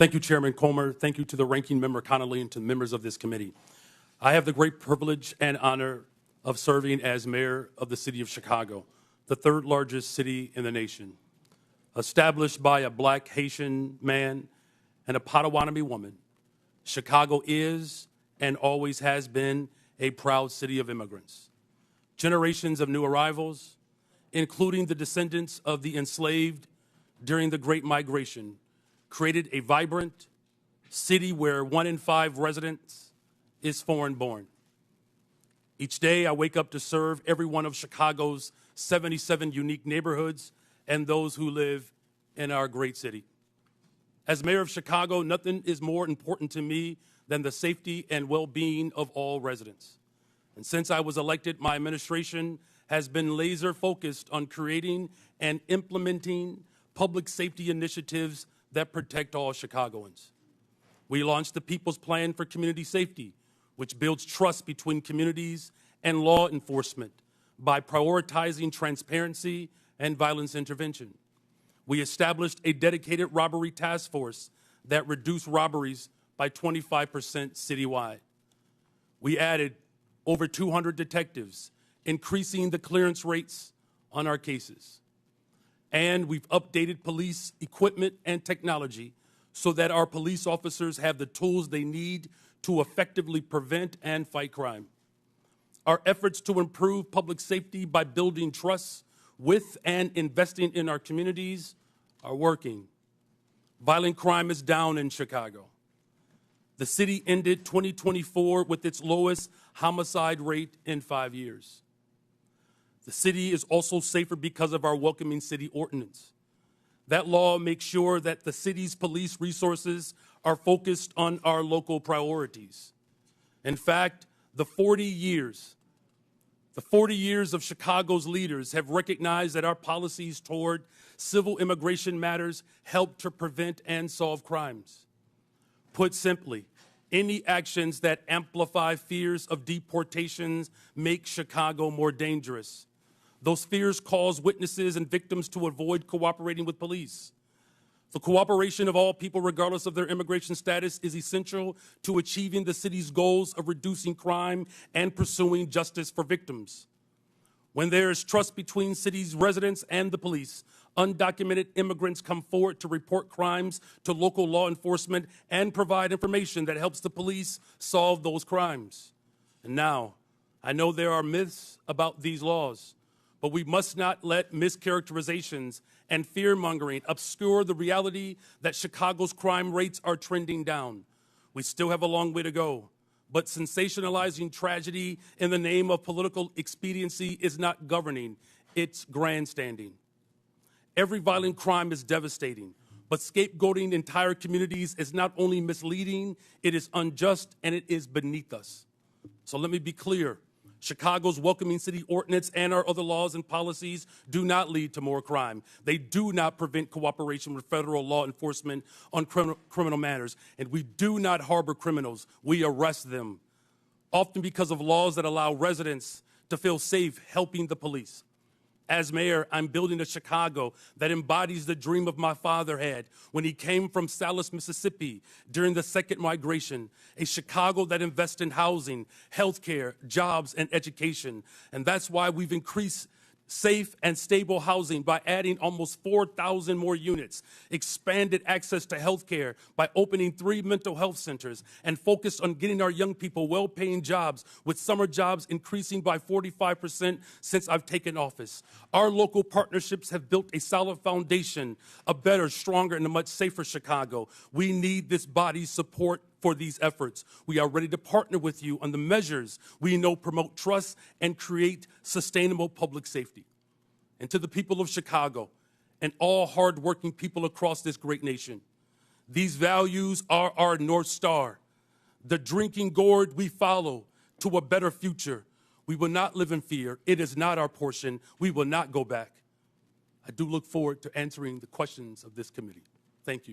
Thank you, Chairman Comer. Thank you to the Ranking Member Connolly and to the members of this committee. I have the great privilege and honor of serving as mayor of the city of Chicago, the third largest city in the nation. Established by a Black Haitian man and a Potawatomi woman, Chicago is and always has been a proud city of immigrants. Generations of new arrivals, including the descendants of the enslaved during the Great Migration, created a vibrant city where 1 in 5 residents is foreign-born. Each day, I wake up to serve every one of Chicago's 77 unique neighborhoods and those who live in our great city. As mayor of Chicago, nothing is more important to me than the safety and well-being of all residents. And since I was elected, my administration has been laser-focused on creating and implementing public safety initiatives that protect all Chicagoans. We launched the People's Plan for Community Safety, which builds trust between communities and law enforcement by prioritizing transparency and violence intervention. We established a dedicated robbery task force that reduced robberies by 25% citywide. We added over 200 detectives, increasing the clearance rates on our cases. And we've updated police equipment and technology so that our police officers have the tools they need to effectively prevent and fight crime. Our efforts to improve public safety by building trust with and investing in our communities are working. Violent crime is down in Chicago. The city ended 2024 with its lowest homicide rate in 5 years. The city is also safer because of our Welcoming City Ordinance. That law makes sure that the city's police resources are focused on our local priorities. In fact, the 40 years of Chicago's leaders have recognized that our policies toward civil immigration matters help to prevent and solve crimes. Put simply, any actions that amplify fears of deportations make Chicago more dangerous. Those fears cause witnesses and victims to avoid cooperating with police. The cooperation of all people, regardless of their immigration status, is essential to achieving the city's goals of reducing crime and pursuing justice for victims. When there is trust between city's residents and the police, undocumented immigrants come forward to report crimes to local law enforcement and provide information that helps the police solve those crimes. And now, I know there are myths about these laws, but we must not let mischaracterizations and fear-mongering obscure the reality that Chicago's crime rates are trending down. We still have a long way to go, but sensationalizing tragedy in the name of political expediency is not governing, it's grandstanding. Every violent crime is devastating, but scapegoating entire communities is not only misleading, it is unjust and it is beneath us. So let me be clear. Chicago's Welcoming City Ordinance and our other laws and policies do not lead to more crime. They do not prevent cooperation with federal law enforcement on criminal matters. And we do not harbor criminals. We arrest them, often because of laws that allow residents to feel safe helping the police. As mayor, I'm building a Chicago that embodies the dream of my father had when he came from Salis, Mississippi during the Second Migration, a Chicago that invests in housing, healthcare, jobs, and education. And that's why we've increased safe and stable housing by adding almost 4,000 more units, expanded access to health care by opening 3 mental health centers, and focused on getting our young people well-paying jobs, with summer jobs increasing by 45% since I've taken office. Our local partnerships have built a solid foundation, a better, stronger, and a much safer Chicago. We need this body's support for these efforts. We are ready to partner with you on the measures we know promote trust and create sustainable public safety. And to the people of Chicago and all hardworking people across this great nation, these values are our North Star, the drinking gourd we follow to a better future. We will not live in fear. It is not our portion. We will not go back. I do look forward to answering the questions of this committee. Thank you.